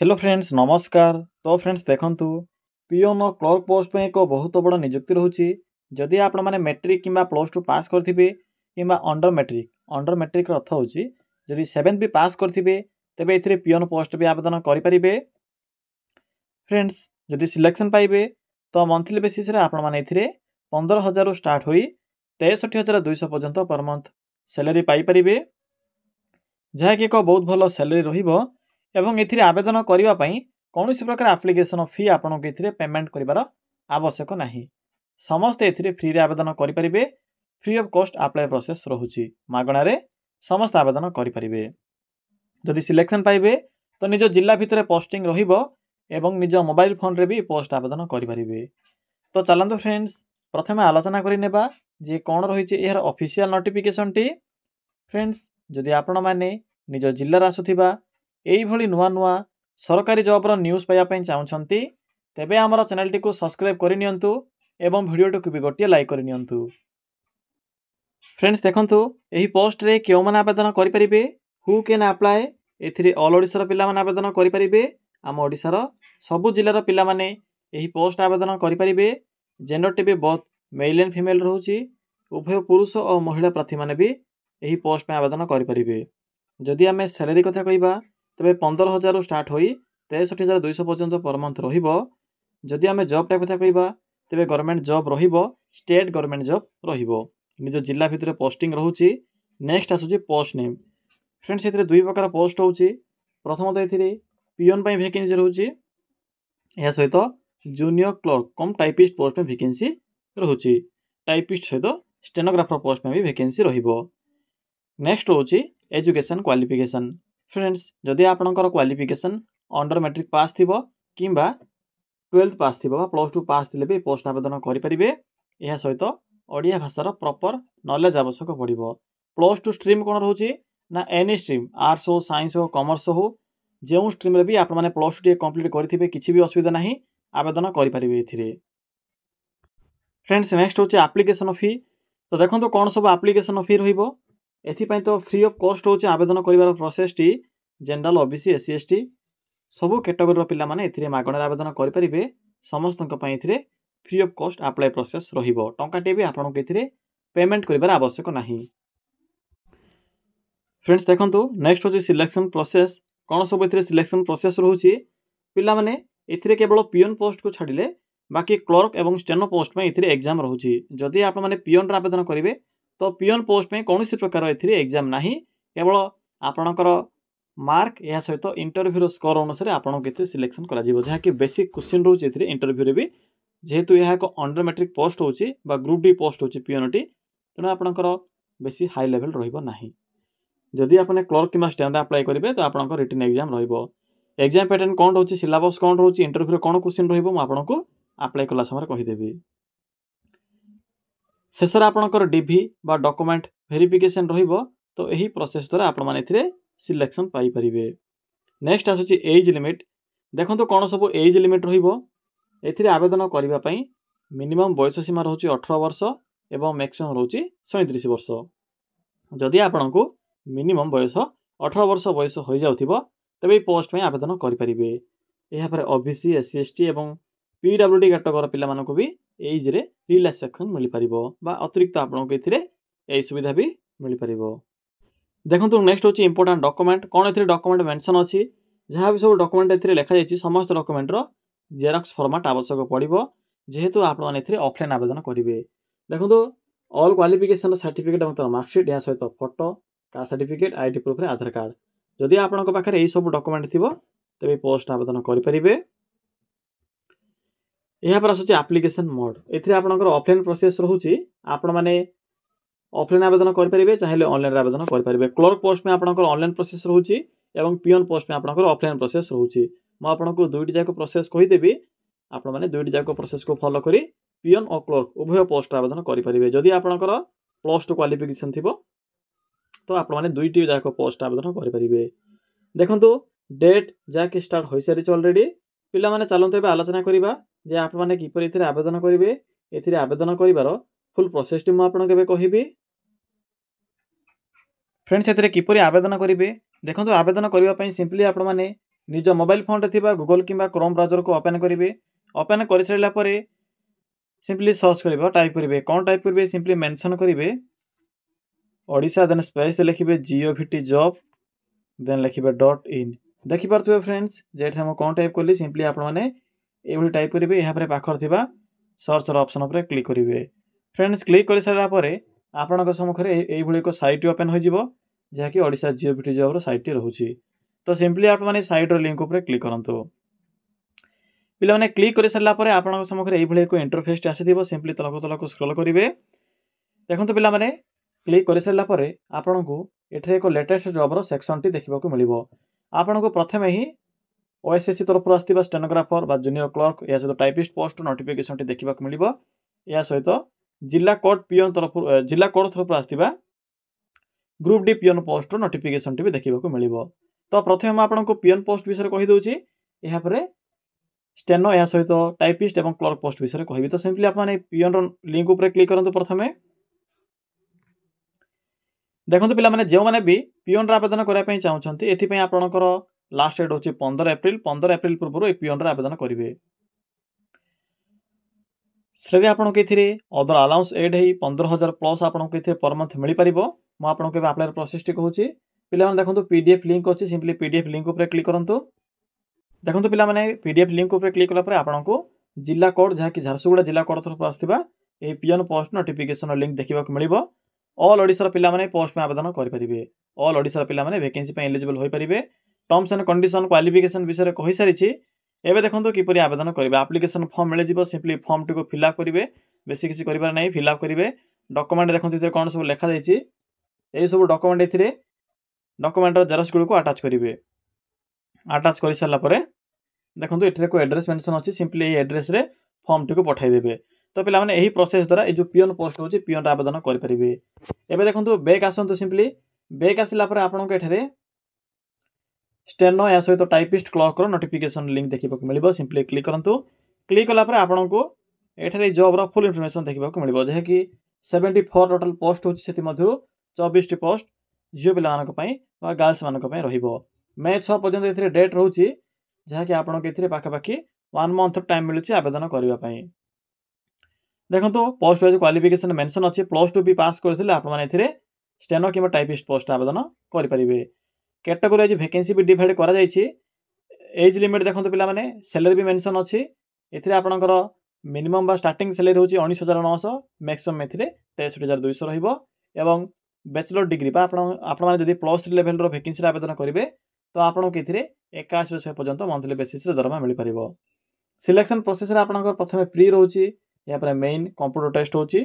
Hello friends नमस्कार। तो friends देखंतु पिओन और क्लर्क पोस्ट में एक बहुत बड़ नियुक्ति रोचे। जदि आपण माने मैट्रिक किंबा प्लस टू पास करथिबे किंबा अंडर मैट्रिक अर्थ होची जदि 7th भी पास करथिबे तेबे एथिरे पिओन पोस्ट भी आवेदन करि परिबे। फ्रेंड्स जदि सिलेक्शन पाइबे तो मंथली बेसिस रे आपण माने एथिरे 15,000 रु स्टार्ट होई 63,200 पर्यंत पर मंथ सैलरी पाई परिबे, जहा कि एक बहुत भलो सैलरी रहिबो। एवं एथिरे आवेदन करिवा पई कौनसी प्रकार एप्लिकेशन फी आपनको एथिरे पेमेंट करिवार आवश्यक नाही। समस्त एथिरे फ्री रे आवेदन करि परिबे। Free of cost apply process रहुची, मागणा रे समस्त आवेदन करि परिबे। जदि सिलेक्शन पाइबे तो निज जिल्ला भितरे पोस्टिंग रहिबो एवं निज मोबाइल फोन रे भी पोस्ट आवेदन करि परिबे। तो चलंतु फ्रेंड्स प्रथमे आलोचना करि नेबा जे कोन रहिछि एहर ऑफिशियल नोटिफिकेशन टी। फ्रेंड्स जदि आपण माने निज जिल्ला आसुथिबा एई भली नुआ नुआ सरकारी जॉब रो न्यूज़ पाया पई चाहुछंती तेबे हमर चैनल टी को सब्सक्राइब करि नियंतु एवं वीडियो टी को भी गोटिए लाइक करि नियंतु। फ्रेंड्स देखंतु एही पोस्ट रे केउ माने आवेदन करि परिबे, हु कैन अप्लाई। एथिरे ऑल ओडिसा रो पिला माने आवेदन करि परिबे। आम ओडिसा रो सबु जिल्ला रो पिला माने एही पोस्ट आवेदन करि परिबे। जेंडर टी भी बहुत मेल एंड फीमेल रहउची। उभय पुरुष और महिला प्रार्थी माने भी एही पोस्ट में आवेदन करि परिबे। जदि आमे सैलरी कथा कहिबा तबे 15,000 रु स्टार्ट होई 63,200 पर्यंत पर मंथ रहिबो। जदि आमे जॉब टाइप कथा कहिबा तबे गवर्नमेंट जॉब रहिबो, स्टेट गवर्नमेंट जॉब रहिबो। निज जिल्ला भितरे पोस्टिंग रहउची। नेक्स्ट आसुची पोस्ट नेम। फ्रेंड्स एथिरे दुई प्रकार पोस्ट होउची। प्रथमत एथिरे पियोन पई वैकेंसी रहउची, या सहित जूनियर क्लर्क कम टाइपिस्ट पोस्ट में वैकेंसी रहउची। टाइपिस्ट सहित स्टेनोग्राफर पोस्ट में भी वैकेंसी रहिबो। नेक्स्ट होउची एजुकेशन क्वालिफिकेशन। फ्रेंड्स जदि आपणकर क्वालिफिकेशन अंडर मैट्रिक पास थिबो किंबा 12th पास थिबो बा प्लस 2 पास थिले भी पोस्ट आवेदन करि परिबे। एहा सहित ओडिया भाषार प्रॉपर नॉलेज आवश्यक पड़िबो। प्लस 2 स्ट्रीम कोन रहउची ना एनी स्ट्रीम, आर्ट्स हो, साइंस हो, कॉमर्स हो, जेउ स्ट्रीम रे भी आपण माने प्लस 2 टे कंप्लीट करथिबे किछि भी असुविधा नाही, आवेदन करि परिबे एथिरे। फ्रेंड्स नेक्स्ट होची एप्लिकेशन फी। तो देखंतु कोन सब एप्लिकेशन फी रहिबो। एथिपाई तो फ्री ऑफ कॉस्ट होची आवेदन करिवार प्रोसेस टी। जनरल, ओबीसी, एससी, एसटी सबु कैटेगरी पिला माने एथिरे मागणा आवेदन करि परिबे। समस्तक पई एथिरे free of cost apply process रहिबो। टंका टे भी आपन के एथिरे पेमेंट करिवार आवश्यक नाही। फ्रेंड्स देखंतु नेक्स्ट होची सिलेक्शन प्रोसेस। कोन सब एथिरे सिलेक्शन प्रोसेस रहउची। पिला माने एथिरे केवल पियोन पोस्ट को छाडिले बाकी क्लर्क एवं स्टेनो पोस्ट में एथिरे एग्जाम रहउची। जदि आपण माने पियोन रा आवेदन करिवे तो पियोन पोस्ट में कौन सी प्रकार एथिरे एग्जाम नाही, केवल आपणकर मार्क या सहित इंटरव्यू स्कोर अनुसार आपन केते सिलेक्शन करा जिवो, जहा कि बेसिक क्वेश्चन रहउची एथिरे इंटरव्यू रे भी। जेहेतु यह एक अंडर मैट्रिक पोस्ट होची बा ग्रुप डी पोस्ट होची पियोन टी, तनो आपणकर बेसी हाई लेवल रहिबो नाही। जदि आपने क्लर्क किमा स्टेनो अप्लाई करिवे तो आपणकर रिटन एग्जाम रहिबो। एग्जाम पैटर्न कोन रहउची, सिलेबस कोन रहउची, इंटरव्यू रे कोन क्वेश्चन रहिबो म आपनको अप्लाई कला समय कहि देबी। शेषर आपणकर डीवी बा डॉक्यूमेंट वेरिफिकेशन रहिबो। तो एही प्रोसेस द्वारा आपण माने एथिरे सिलेक्शन पाई परिबे। नेक्स्ट आसुची एज लिमिट। देखंतु कोन सब एज लिमिट रहिबो। एथिरे आवेदन करिवा पई मिनिमम बयस सीमा रहउची 18 वर्ष एवं मैक्सिमम रहउची 37 वर्ष। जदि आपनको मिनिमम बयस 18 वर्ष बयस होई जाउथिबो तबे पोस्ट में आवेदन करि परिबे। एहा पर ओबीसी, एससी, एसटी एवं पीडब्ल्यूडी कैटेगरी पिला मानको भी एज रे रिलैक्सेशन मिल परिबो बा अतिरिक्त आपनको एथिरे एई सुविधा भी मिल परिबो। देखंतु नेक्स्ट होची इंपोर्टेंट डॉक्यूमेंट। कोन एथिरे डॉक्यूमेंट मेंशन अछि, जहा भी सब डॉक्यूमेंट एथिरे लिखा जायछि समस्त डॉक्यूमेंट रो जेरॉक्स फॉर्मेट आवश्यक पड़िबो। जेहेतु आपण माने एथिरे ऑफलाइन आवेदन करिवे। देखंतु ऑल क्वालिफिकेशन सर्टिफिकेट एवं मार्कशीट या सहित photo, caste certificate, ID proof रे आधार कार्ड। जदि आपणक पाखरे एई सब डॉक्यूमेंट थिबो तबे पोस्ट आवेदन करि परिबे। यहाँ पर आसुची एप्लिकेशन मोड। एथिरे आपणकर ऑफलाइन प्रोसेस रहउची। आपण माने ऑफलाइन आवेदन करि परिबे, चाहेले ऑनलाइन आवेदन करि परिबे। क्लर्क पोस्ट में आपणकर ऑनलाइन प्रोसेस रहउची एवं पियोन पोस्ट में आपणकर ऑफलाइन प्रोसेस रहउची। म आपनको दुईटी जाको प्रोसेस कहि देबी। आपण माने दुईटी जाको प्रोसेस को फॉलो करी पियोन और क्लर्क उभय पोस्ट आवेदन करि परिबे। जदि आपणकर प्लस 2 क्वालिफिकेशन थिबो तो आपण माने दुईटी जाको पोस्ट आवेदन करि परिबे। देखंतु डेट जाके स्टार्ट होई सारिछ ऑलरेडी। पिला माने चलंते बे आलोचना करिबा जे आपण माने किपर एथिरे आवेदन करिवे। एथिरे आवेदन करिवार फुल प्रोसेस टी म आपण केबे कहिबी। फ्रेंड्स एथिरे किपरि आवेदन करिवे। देखंतु आवेदन करिवा पई सिंपली आपण माने निज मोबाइल फोन रे थिबा गूगल किंबा क्रोम ब्राउजर को ओपन करेंगे। ओपन कर सारा पर सिंपली सर्च करेंगे, टाइप करेंगे कौन टाइप करेंगे सिंपली मेंशन करेंगे ओडिशा, देन स्पेस लिखिबे जीओवीटी जॉब, देन लिखिबे .in। देखि पारथुबे फ्रेंड्स जे हम कौन टाइप करली सिंपली आपण माने एभली टाइप करेंगे। यहाँ पर पाखर थिबा सर्च ऑप्शन पर क्लिक करेंगे। फ्रेंड्स क्लिक कर सारा पर आपन सम्मुख में यही एक साइट ओपन हो जहाँकि ओडिशा जीओवीटी जॉब साइट रोचे। तो सिंपली आप साइट लिंक उपर क्लिक करंतु। पिला माने क्लिक कर सारा पर आपन सम्मुख में यही एक इंटरफेस आसीथिबो। सिंपली तलक तलक स्क्रॉल करेंगे। देखंतु पिला माने क्लिक कर सारा पर आपन को एठरे एक लेटेस्ट जॉब सेक्शन टी देखा मिलिबो। आपन को प्रथमे ही ओएसएससी तरफ आसथिबा स्टेनोग्राफर बा जूनियर क्लर्क या सहित टाइपिस्ट पोस्ट नोटिफिकेशन टी देखा मिलिबो। या सहित जिला कोड पियन तरफ जिला कोड तरफ आसथिबा ग्रुप डी पियन पोस्ट नोटिफिकेशन टी भी देखा मिलिबो। तो प्रथमे आपन को पियन पोस्ट विषय कहि दउची, यहाँ पर स्टेनो या सहित टाइपिस्ट एवं क्लर्क पोस्ट विषय कहबी। तो सिंपली आप पियन लिंक उपर क्लिक करंतु। प्रथमे देखो पिला माने जो माने भी पियन आवेदन करने चाहते एथि आपणकर लास्ट डेट होची 15 एप्रिल। 15 एप्रिल पूर्व ये पियन आवेदन करेंगे। से आपको ये अदर अलाउंस एड हो 15,000 प्लस आपको पर मंथ मिल पार। मुझे आप्लायर प्रोसेस टी कहूँ। पिला देखो पीडीएफ लिंक अच्छी, सिंपली पीडीएफ लिंक उपर क्लिक करंतु। देखो पिला माने पीडीएफ लिंक उपर क्लिक कला आपको जिला कोड जहाँकि झारसुगुड़ा जिला कोड तरफ आसथिबा ए पियन पोस्ट नोटिफिकेशन लिंक देखा मिलिबो। ऑल ओडिशा पिला माने पोस्ट में आवेदन करेंगे। ऑल ओडिशा पिला माने वैकेंसी पे एलिजिबल हो पारे। टर्म्स एंड कंडीशन क्वालिफिकेशन विषय कहि सारी। एबे देखंतु किपरि आवेदन करेंगे। एप्लिकेशन फॉर्म मिल जिवो, सिंपली फॉर्म टी को फिलअप करेंगे। बेसी किसी करिबार नहीं, फिलअप करेंगे। डॉक्यूमेंट देखंतु इथे कोन सब लिखा जायछि, एई सब डॉक्यूमेंट एथिरे डॉक्यूमेंट जेरॉक्स गुडी को अटैच करेंगे। अटैच कर सारा पर देखंतु एठरे को एड्रेस मेंशन अछि, सिंपली ए एड्रेस रे फॉर्म टी को पठाई देबे। तो पिला माने एही प्रोसेस द्वारा ए जो पियन पोस्ट होछि पियन आवेदन कर पारिबे। एबे देखंतु बैक आसंतु। सिंपली बैक आसिला पर आपनको एठरे स्टेनो या सहित टाइपिस्ट क्लर्क नोटिफिकेशन लिंक देखा मिलिबो। सिंपली क्लिक करंतु। क्लिक कला पर आपनको एठरे जॉब रो फुल इन्फॉर्मेशन देखा मिलिबो, जहे कि 74 टोटल पोस्ट होछि। सेति मध्यरु 24 टी पोस्ट झियो पिला मानक पई वा गर्ल्स मानक पई रहिबो। मे 6 पर्यंत एथिरे डेट रहउछि, जहा कि आपनको एथिरे पाखापाखि 1 मंथ टाइम मिलुछि आवेदन करबा पई। देखंतु पोस्ट वाइज क्वालिफिकेशन मेंशन अछि। +2 भी पास करथिले आपण माने एथिरे स्टेनो किबा टाइपिस्ट पोस्ट आवेदन करि परिबे। कैटेगरी वाइज वैकेंसी भी डिवाइड करा जायछि। एज लिमिट देखंतु पिला माने सैलरी भी मेंशन अछि। एथिरे आपणकर मिनिमम बा स्टार्टिंग सैलरी होछि 19,900, मैक्सिमम एथिरे 63,200 रहइबो। एवं बैचलर डिग्री बा आपण माने जदि +3 लेवल रो वैकेंसी आवेदन करिवे तो आपनको एथिरे 81,100 पर्यंत मंथली बेसिस रे दरमा मिल परिबो। सिलेक्शन प्रोसेस रे आपणकर प्रथमे प्री रहउछि, या पर मेन कंप्यूटर टेस्ट होछि।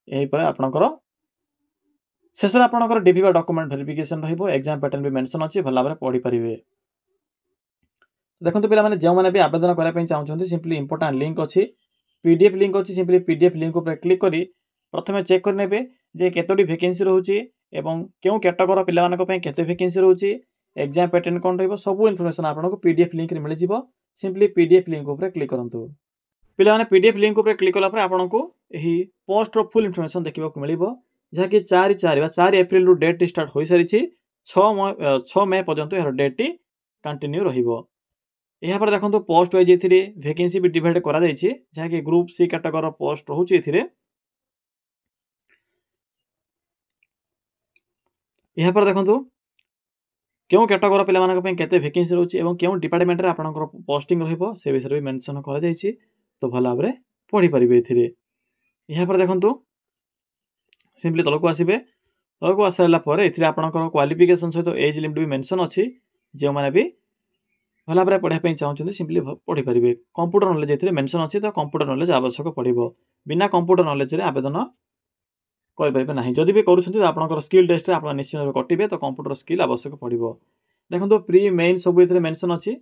एही पर आपणकर शेष आपणकर डीपी बा डॉक्यूमेंट वेरिफिकेशन रहिबो। एग्जाम पैटर्न भी मेंशन अछि, भला भाबरे पढि परिबे। देखंतु पिला माने जे माने भी आवेदन करै पई चाहउछन्ती सिंपली इंपोर्टेंट लिंक अछि, पीडीएफ लिंक अछि। सिंपली पीडीएफ लिंक उपर क्लिक करी प्रथमे चेक कर नेबे जे केतोडी वैकेंसी रहउछि एवं केउ कैटेगरी पिला मानक पई केते वैकेंसी रहउछि, एग्जाम पैटर्न कोन रहइबो, सब इन्फॉर्मेशन आपनको पीडीएफ लिंक रे मिल जिवो। सिंपली पीडीएफ लिंक उपर क्लिक करंतु। पिला माने पीडीएफ लिंक उपर क्लिक कला पर आपनको एही पोस्ट रो फुल इन्फॉर्मेशन देखिबा को मिलिबो, जहा कि 4 एप्रिल रु डेट स्टार्ट होई सारिछि। 6 मई पर्यंत एहर डेट टी कंटिन्यू रहिबो। यहाँ पर देखंतु पोस्ट वाइज एथिरे वैकेंसी भी डिवाइड करा जायछि, जहा कि ग्रुप सी कैटेगरी पोस्ट रहउछि। एथिरे यहाँ पर देखंतु केउ कैटेगरी पिला मानक पई केते वैकेंसी रहउछि एवं केउ डिपार्टमेंट रे आपनकर पोस्टिंग रहिबो से विषय भी मेंशन करा जायछि। तो भला भाबरे पढि परिबे एथिरे। यहाँ पर देखंतु सिंपली तलको आसीबे। तलको आसला पर एथिरे आपनकर क्वालिफिकेशन सहित एज लिमिट भी मेंशन अछि। जे माने भी भला भाबरे पढिया पई चाहउछन्ती सिंपली पढि परिबे। कंप्यूटर नॉलेज एथिरे मेंशन अछि, तो कंप्यूटर नॉलेज आवश्यक पडिबो। बिना कंप्यूटर नॉलेज रे आवेदन कर पाइबे नाही। जदि भी करूछन्ती तो आपनकर स्किल टेस्ट रे आपन निश्चित कटिबे, तो कंप्यूटर स्किल आवश्यक पडिबो। देखंतु प्री मेन सब एथिरे मेंशन अछि।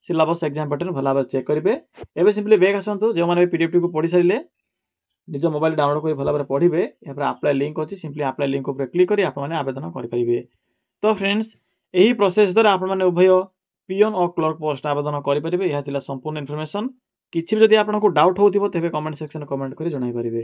सिलेबस एग्जाम पैटर्न भला भाबरे चेक करिवे। एबे सिंपली बैक आसंतु। जे माने पीडीएफ टी को पढि सारिले निज मोबाइल डाउनलोड करी भला भाबरे पढिबे। या पर अप्लाई लिंक अछि, सिंपली अप्लाई लिंक उपर क्लिक करी आपन माने आवेदन करि परिबे। तो फ्रेंड्स एही प्रोसेस द्वारा आपन माने उभय पियन और क्लर्क पोस्ट आवेदन करि परिबे। यह थिला संपूर्ण इन्फॉर्मेशन। किछि भी जदि आपनको डाउट होउथिबो तेबे कमेंट सेक्शन कमेंट करी जणाई परिबे।